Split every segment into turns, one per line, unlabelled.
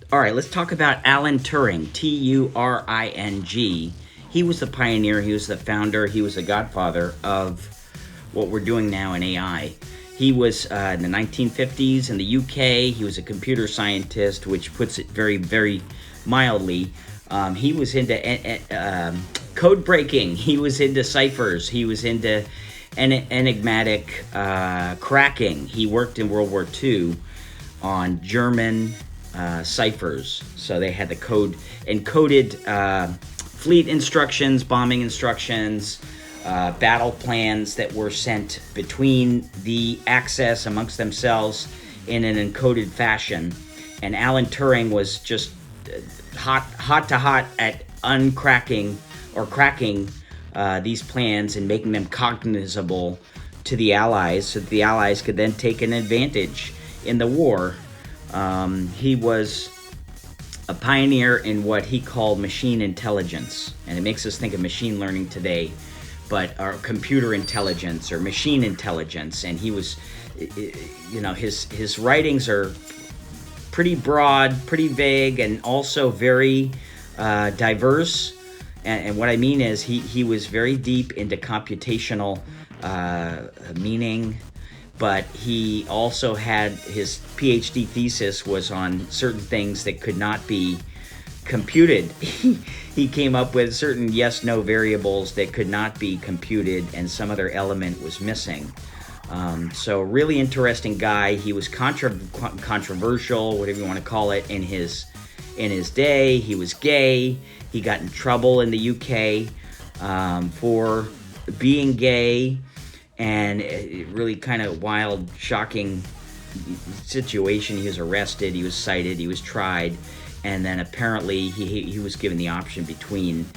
All right, let's talk about Alan Turing, Turing. He was the pioneer, he was the founder, he was the godfather of what we're doing now in AI. He was in the 1950s in the UK. He was a computer scientist, which puts it very, very mildly. He was into code breaking. He was into ciphers. He was into enigmatic cracking. He worked in World War II on German ciphers. So they had the code encoded fleet instructions, bombing instructions, battle plans that were sent between the Axis amongst themselves in an encoded fashion. And Alan Turing was just hot at uncracking or cracking these plans and making them cognizable to the Allies so that the Allies could then take an advantage in the war. He was a pioneer in what he called machine intelligence, and it makes us think of machine learning today, but our computer intelligence or machine intelligence. And he was, his writings are pretty broad, pretty vague, and also very diverse. And what I mean is he was very deep into computational meaning, but he also had his PhD thesis was on certain things that could not be computed. He came up with certain yes-no variables that could not be computed, and some other element was missing. So really interesting guy. He was controversial, whatever you want to call it, in his day. He was gay. He got in trouble in the UK for being gay, and really kind of wild, shocking situation. He was arrested, he was cited, he was tried, and then apparently he was given the option between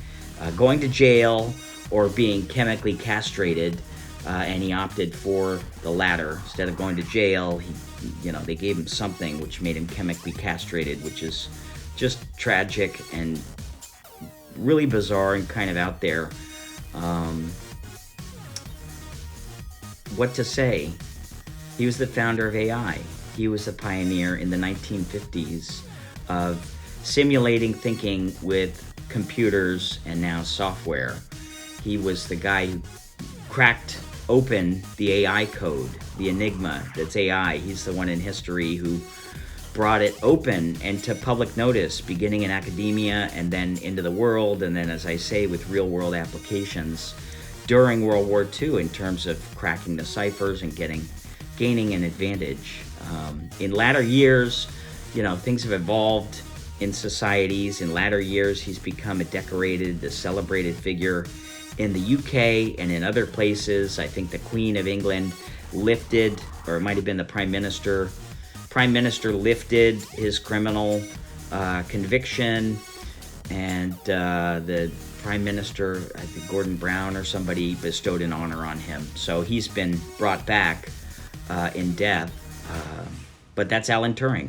going to jail or being chemically castrated, and he opted for the latter. Instead of going to jail, they gave him something which made him chemically castrated, which is just tragic and really bizarre and kind of out there. What to say? He was the founder of AI. He was a pioneer in the 1950s of simulating thinking with computers and now software. He was the guy who cracked open the AI code, the enigma that's AI. He's the one in history who brought it open and to public notice, beginning in academia and then into the world, and then, as I say, with real-world applications during World War II in terms of cracking the ciphers and gaining an advantage. In latter years, things have evolved in societies. In latter years, he's become a celebrated figure in the UK and in other places. I think the Queen of England lifted, or it might have been the Prime Minister lifted his criminal conviction, and the Prime Minister, I think Gordon Brown or somebody, bestowed an honor on him. So he's been brought back in death. But that's Alan Turing.